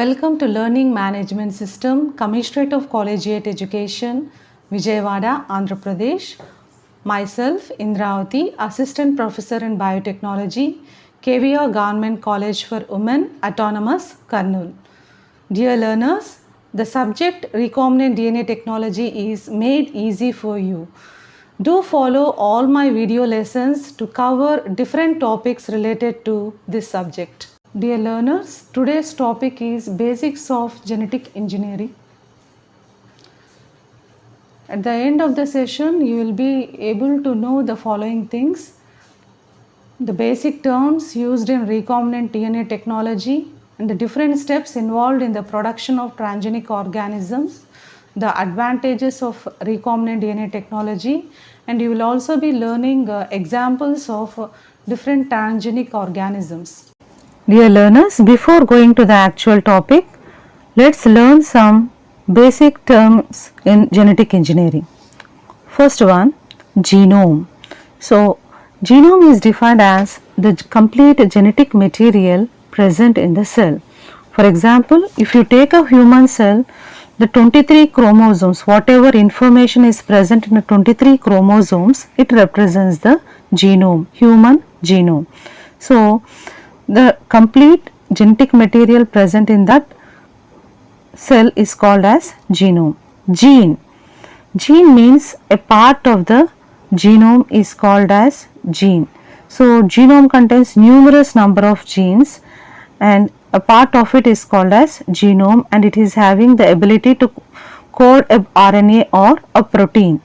Welcome to Learning Management System, Commissionerate of Collegiate Education, Vijayawada, Andhra Pradesh. Myself, Indravati, Assistant Professor in Biotechnology, KVR Government College for Women, Autonomous, Kurnool. Dear learners, the subject recombinant DNA technology is made easy for you. Do follow all my video lessons to cover different topics related to this subject. Dear learners, today's topic is basics of genetic engineering. At the end of the session, you will be able to know the following things: the basic terms used in recombinant DNA technology and the different steps involved in the production of transgenic organisms, the advantages of recombinant DNA technology, and you will also be learning examples of different transgenic organisms. Dear learners, before going to the actual topic, let's learn some basic terms in genetic engineering. First one, genome. So, genome is defined as the complete genetic material present in the cell. For example, if you take a human cell, the 23 chromosomes, whatever information is present in the 23 chromosomes, it represents the genome, human genome. So, the complete genetic material present in that cell is called as genome. Gene. Gene means a part of the genome is called as gene. So, genome contains numerous number of genes and a part of it is called as genome, and it is having the ability to code a RNA or a protein.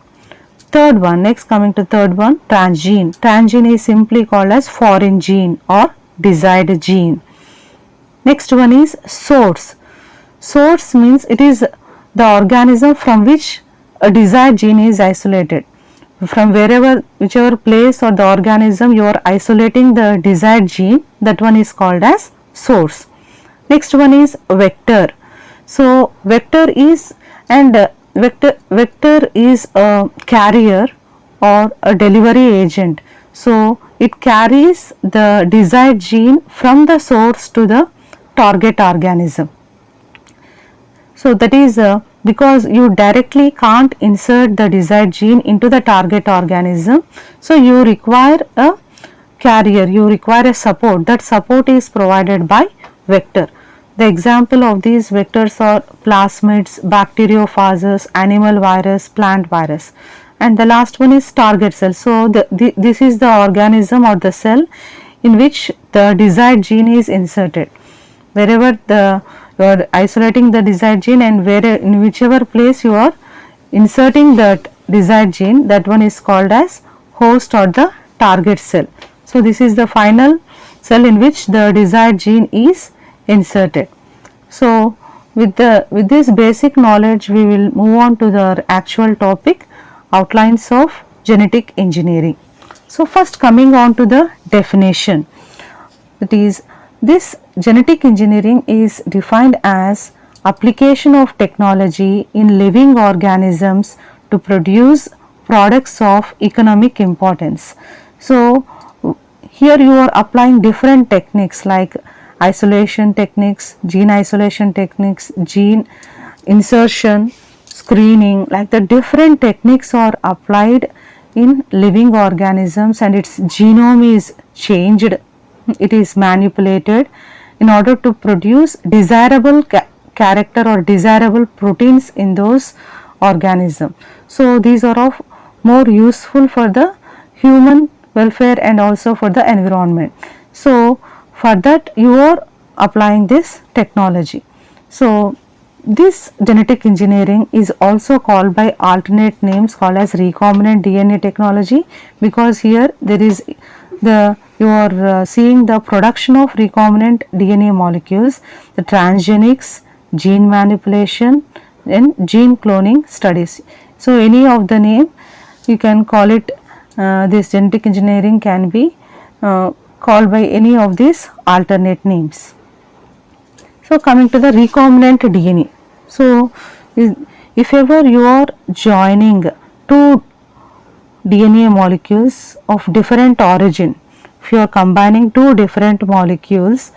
Third one, next coming to third one, transgene. Transgene is simply called as foreign gene or desired gene. Next one is source. Source means it is the organism from which a desired gene is isolated. From whichever place or the organism you are isolating the desired gene, that one is called as source. Next one is vector. So vector is vector is a carrier or a delivery agent. So it carries the desired gene from the source to the target organism. So that is because you directly can't insert the desired gene into the target organism. So you require a carrier, you require a support. That support is provided by vector. The example of these vectors are plasmids, bacteriophages, animal virus, plant virus. And the last one is target cell. So this is the organism or the cell in which the desired gene is inserted. Wherever you are isolating the desired gene and in whichever place you are inserting that desired gene, that one is called as host or the target cell. So this is the final cell in which the desired gene is inserted. So with this basic knowledge, we will move on to the actual topic, outlines of genetic engineering. So first coming on to the definition, that is, this genetic engineering is defined as application of technology in living organisms to produce products of economic importance. So here you are applying different techniques like isolation techniques, gene isolation techniques, gene insertion, screening, like the different techniques are applied in living organisms and its genome is changed, it is manipulated in order to produce desirable character or desirable proteins in those organisms. So these are of more useful for the human welfare and also for the environment. So for that you are applying this technology. So this genetic engineering is also called by alternate names called as recombinant DNA technology, because here there is you are seeing the production of recombinant DNA molecules, the transgenics, gene manipulation and gene cloning studies. So any of the name you can call it, this genetic engineering can be called by any of these alternate names. So coming to the recombinant DNA. So if ever you are joining two DNA molecules of different origin, if you are combining two different molecules,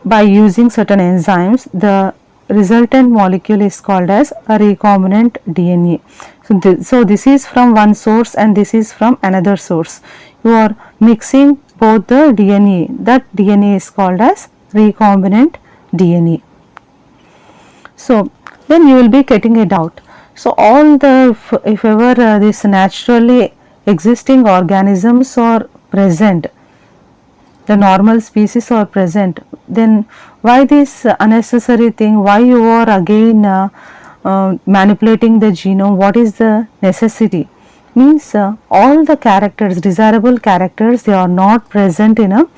by using certain enzymes, the resultant molecule is called as a recombinant DNA. So this is from one source and this is from another source. You are mixing both the DNA. That DNA is called as recombinant DNA. So then you will be getting a doubt. So all the, if ever this naturally existing organisms are present, the normal species are present, then why this unnecessary thing, why you are again manipulating the genome, what is the necessity? Means all the characters, desirable characters, they are not present in a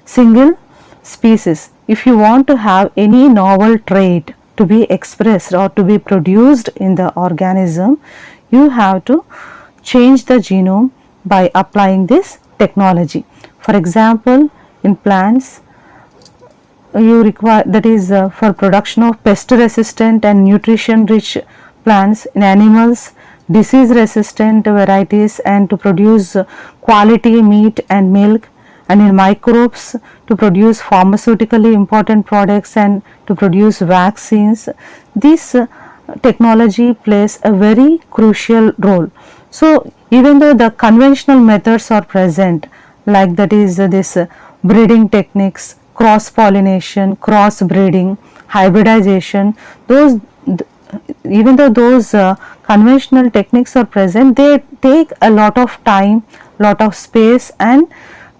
single species. If you want to have any novel trait to be expressed or to be produced in the organism, you have to change the genome by applying this technology. For example, in plants, you require, that is for production of pest resistant and nutrition rich plants. In animals, disease resistant varieties, and to produce quality meat and milk. And in microbes, to produce pharmaceutically important products and to produce vaccines. This technology plays a very crucial role. So even though the conventional methods are present, like that is this breeding techniques, cross pollination, cross breeding, hybridization, those even though those conventional techniques are present, they take a lot of time, lot of space and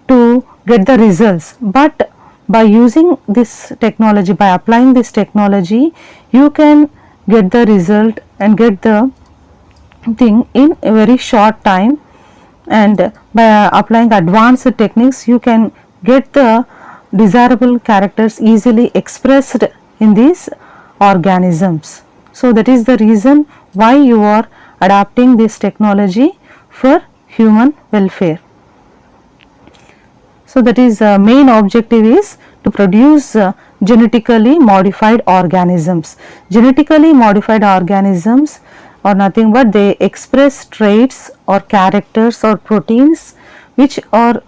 to get the results. But by using this technology, by applying this technology, you can get the result and get the thing in a very short time, and by applying advanced techniques you can get the desirable characters easily expressed in these organisms. So that is the reason why you are adapting this technology for human welfare. So that is main objective is to produce genetically modified organisms. Genetically modified organisms are nothing but they express traits or characters or proteins which are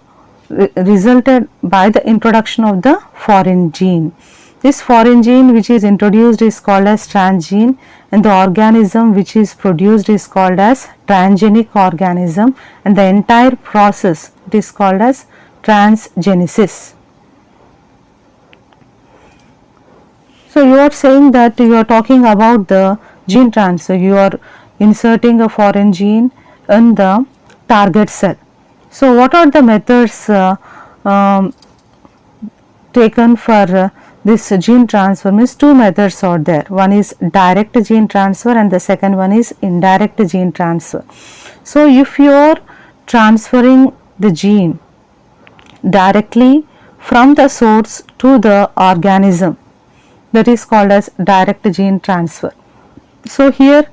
resulted by the introduction of the foreign gene. This foreign gene which is introduced is called as transgene, and the organism which is produced is called as transgenic organism, and the entire process it is called as transgenesis. So you are saying that you are talking about the gene transfer, you are inserting a foreign gene in the target cell. So what are the methods taken for this gene transfer? Means two methods are there. One is direct gene transfer and the second one is indirect gene transfer. So if you are transferring the gene directly from the source to the organism, that is called as direct gene transfer. So here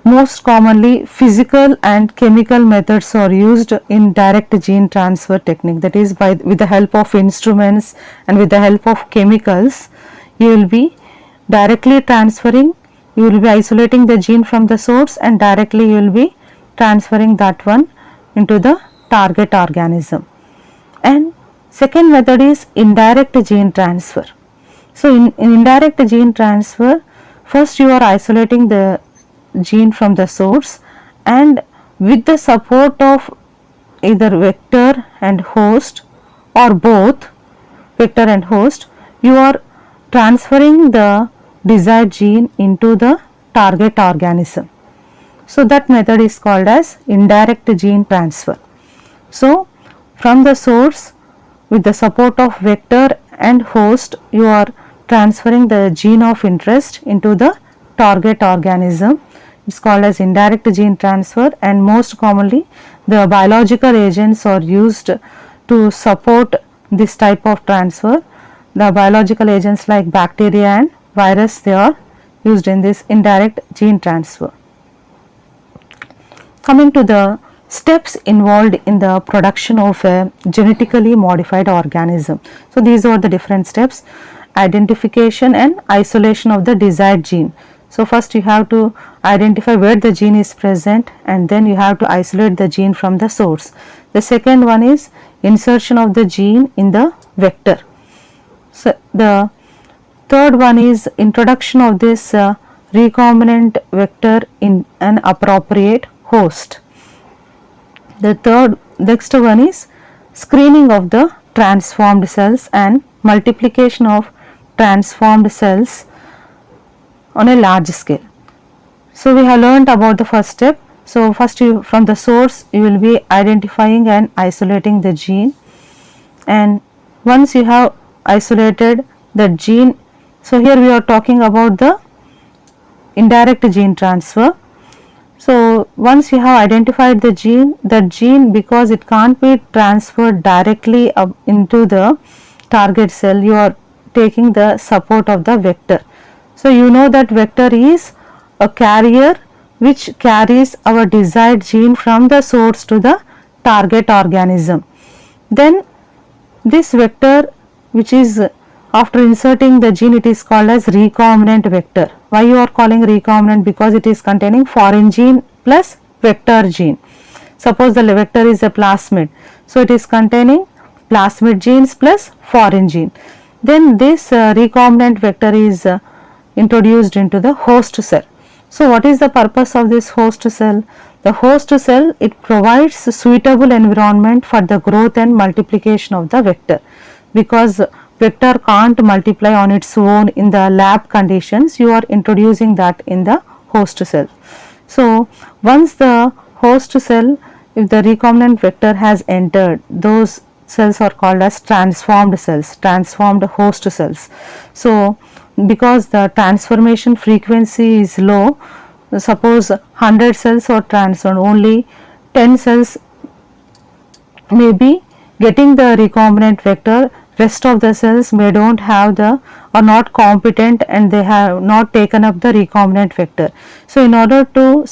most commonly physical and chemical methods are used in direct gene transfer technique, that is by with the help of instruments and with the help of chemicals you will be directly transferring, you will be isolating the gene from the source and directly you will be transferring that one into the target organism. And second method is indirect gene transfer. So in indirect gene transfer, first you are isolating the gene from the source, and with the support of either vector and host or both vector and host, you are transferring the desired gene into the target organism. So that method is called as indirect gene transfer. So from the source with the support of vector and host, you are transferring the gene of interest into the target organism. It's called as indirect gene transfer, and most commonly the biological agents are used to support this type of transfer. The biological agents like bacteria and virus, they are used in this indirect gene transfer. Coming to the steps involved in the production of a genetically modified organism. So these are the different steps: identification and isolation of the desired gene. So first you have to identify where the gene is present, and then you have to isolate the gene from the source. The second one is insertion of the gene in the vector. So the Third one is introduction of this recombinant vector in an appropriate host. The next one is screening of the transformed cells and multiplication of transformed cells on a large scale. So we have learnt about the first step. So first from the source you will be identifying and isolating the gene, and once you have isolated the gene, so here we are talking about the indirect gene transfer. So once you have identified the gene, that gene, because it can't be transferred directly up into the target cell, you are taking the support of the vector. So you know that vector is a carrier which carries our desired gene from the source to the target organism. Then this vector, which is after inserting the gene, it is called as recombinant vector. Why you are calling recombinant? Because it is containing foreign gene plus vector gene. Suppose the vector is a plasmid, so it is containing plasmid genes plus foreign gene. Then this recombinant vector is introduced into the host cell. So what is the purpose of this host cell? The host cell, it provides suitable environment for the growth and multiplication of the vector, because vector can't multiply on its own in the lab conditions. You are introducing that in the host cell. So once the host cell, if the recombinant vector has entered, those cells are called as transformed cells, transformed host cells. So because the transformation frequency is low, suppose 100 cells are transformed, only 10 cells may be getting the recombinant vector, rest of the cells may don't have the, are not competent, and they have not taken up the recombinant vector. So in order to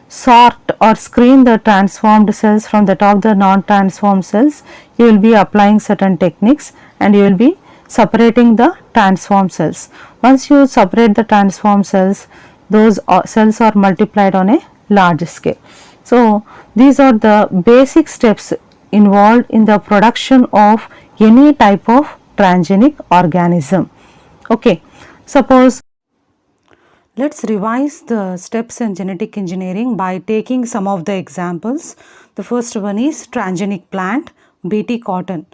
sort or screen the transformed cells from the top the non-transformed cells, you will be applying certain techniques and you will be separating the transformed cells. Once you separate the transformed cells, those cells are multiplied on a large scale. So these are the basic steps involved in the production of any type of transgenic organism. Okay, suppose let's revise the steps in genetic engineering by taking some of the examples. The first one is transgenic plant, Bt cotton.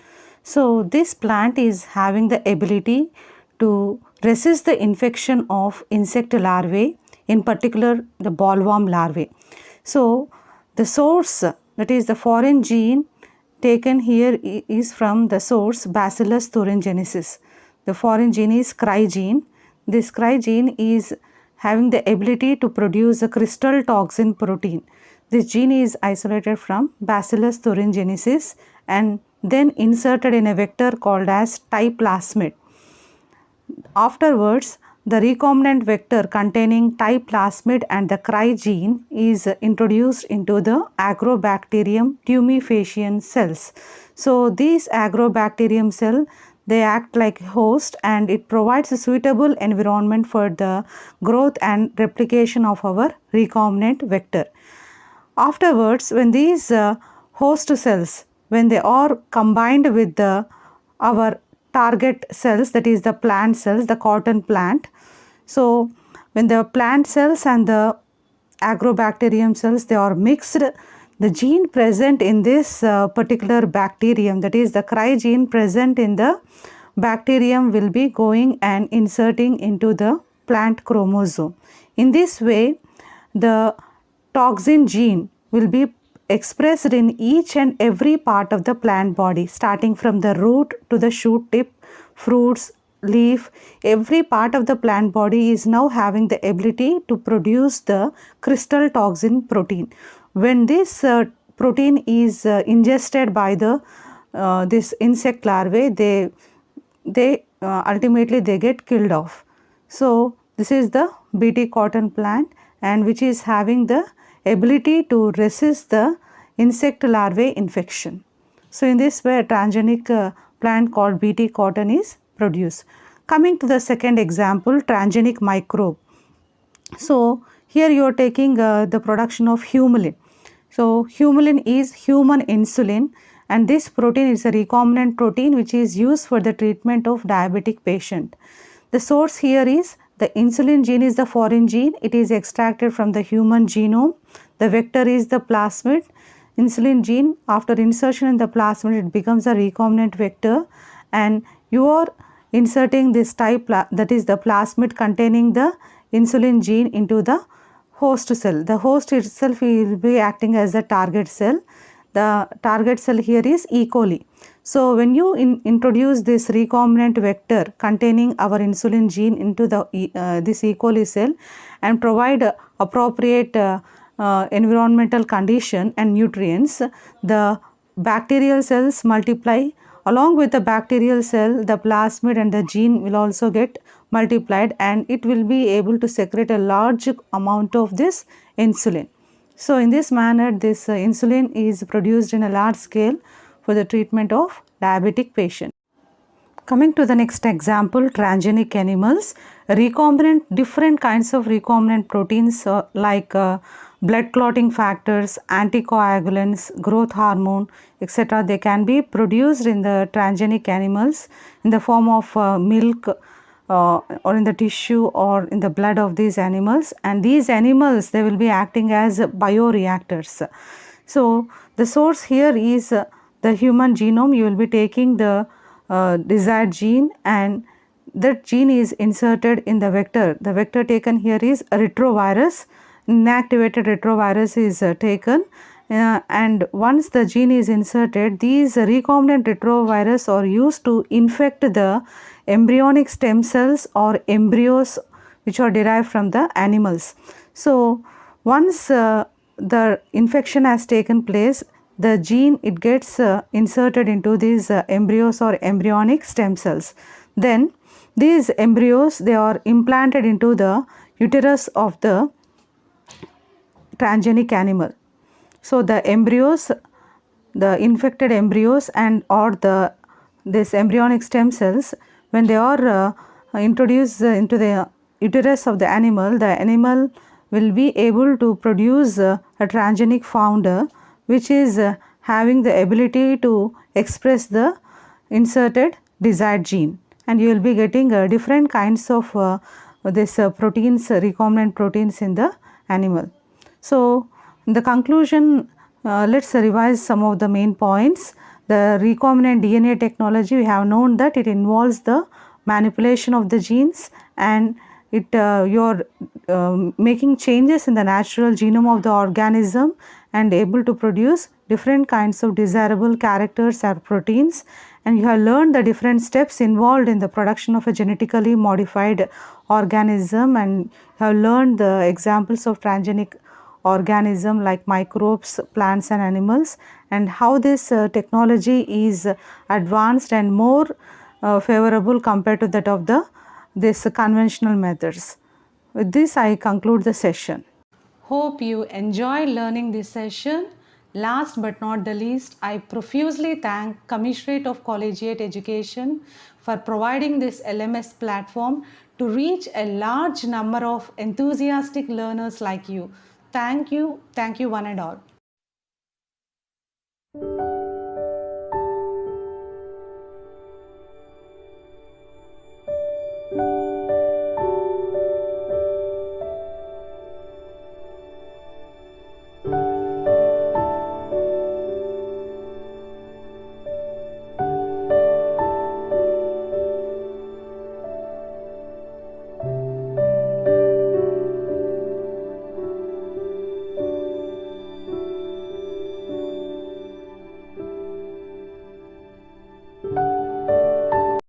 So this plant is having the ability to resist the infection of insect larvae, in particular the bollworm larvae. So the source, that is the foreign gene taken here, is from the source Bacillus thuringiensis. The foreign gene is Cry gene. This Cry gene is having the ability to produce a crystal toxin protein. This gene is isolated from Bacillus thuringiensis and then inserted in a vector called as Ti plasmid. Afterwards, the recombinant vector containing Ti plasmid and the Cry gene is introduced into the Agrobacterium tumefaciens cells. So these Agrobacterium cell, they act like a host and it provides a suitable environment for the growth and replication of our recombinant vector. Afterwards, when these host cells, when they are combined with our target cells, that is the plant cells, the cotton plant. So when the plant cells and the agrobacterium cells, they are mixed, the gene present in this particular bacterium, that is the Cry gene present in the bacterium, will be going and inserting into the plant chromosome. In this way, the toxin gene will be expressed in each and every part of the plant body, starting from the root to the shoot tip, fruits, leaf. Every part of the plant body is now having the ability to produce the crystal toxin protein. When this protein is ingested by the this insect larvae, they ultimately they get killed off. So this is the Bt cotton plant, and which is having the ability to resist the insect larvae infection. So in this way, a transgenic plant called Bt cotton is produced. Coming to the second example, transgenic microbe. So here you are taking the production of humulin. So humulin is human insulin, and this protein is a recombinant protein which is used for the treatment of diabetic patient. The source here is the insulin gene is the foreign gene. It is extracted from the human genome. The vector is the plasmid. Insulin gene, after insertion in the plasmid, it becomes a recombinant vector, and you are inserting this type, that is the plasmid containing the insulin gene, into the host cell. The host itself will be acting as the target cell. The target cell here is E. coli. So, when you introduce this recombinant vector containing our insulin gene into the this E. coli cell and provide appropriate environmental condition and nutrients, the bacterial cells multiply. Along with the bacterial cell, the plasmid and the gene will also get multiplied, and it will be able to secrete a large amount of this insulin. So, in this manner, this insulin is produced in a large scale for the treatment of diabetic patients. Coming to the next example, transgenic animals. Different kinds of recombinant proteins like blood clotting factors, anticoagulants, growth hormone, etc. They can be produced in the transgenic animals in the form of milk or in the tissue or in the blood of these animals, and these animals, they will be acting as bioreactors. So, the source here is the human genome. You will be taking the desired gene, and that gene is inserted in the vector. The vector taken here is a retrovirus. Inactivated retrovirus is taken, and once the gene is inserted, these recombinant retrovirus are used to infect the embryonic stem cells or embryos which are derived from the animals. So, once the infection has taken place, the gene, it gets inserted into these embryos or embryonic stem cells. Then these embryos, they are implanted into the uterus of the transgenic animal. So, the embryos, the infected embryos and or this embryonic stem cells, when they are introduced into the uterus of the animal will be able to produce a transgenic founder which is having the ability to express the inserted desired gene, and you will be getting different kinds of proteins, recombinant proteins in the animal. So, in the conclusion, let us revise some of the main points. The recombinant DNA technology, we have known that it involves the manipulation of the genes, and it you are making changes in the natural genome of the organism and able to produce different kinds of desirable characters or proteins, and you have learned the different steps involved in the production of a genetically modified organism, and have learned the examples of transgenic organism like microbes, plants and animals, and how this technology is advanced and more favorable compared to that of this conventional methods. With this, I conclude the session. Hope you enjoyed learning this session. Last but not the least, I profusely thank Commissionerate of Collegiate Education for providing this LMS platform to reach a large number of enthusiastic learners like you. Thank you one and all.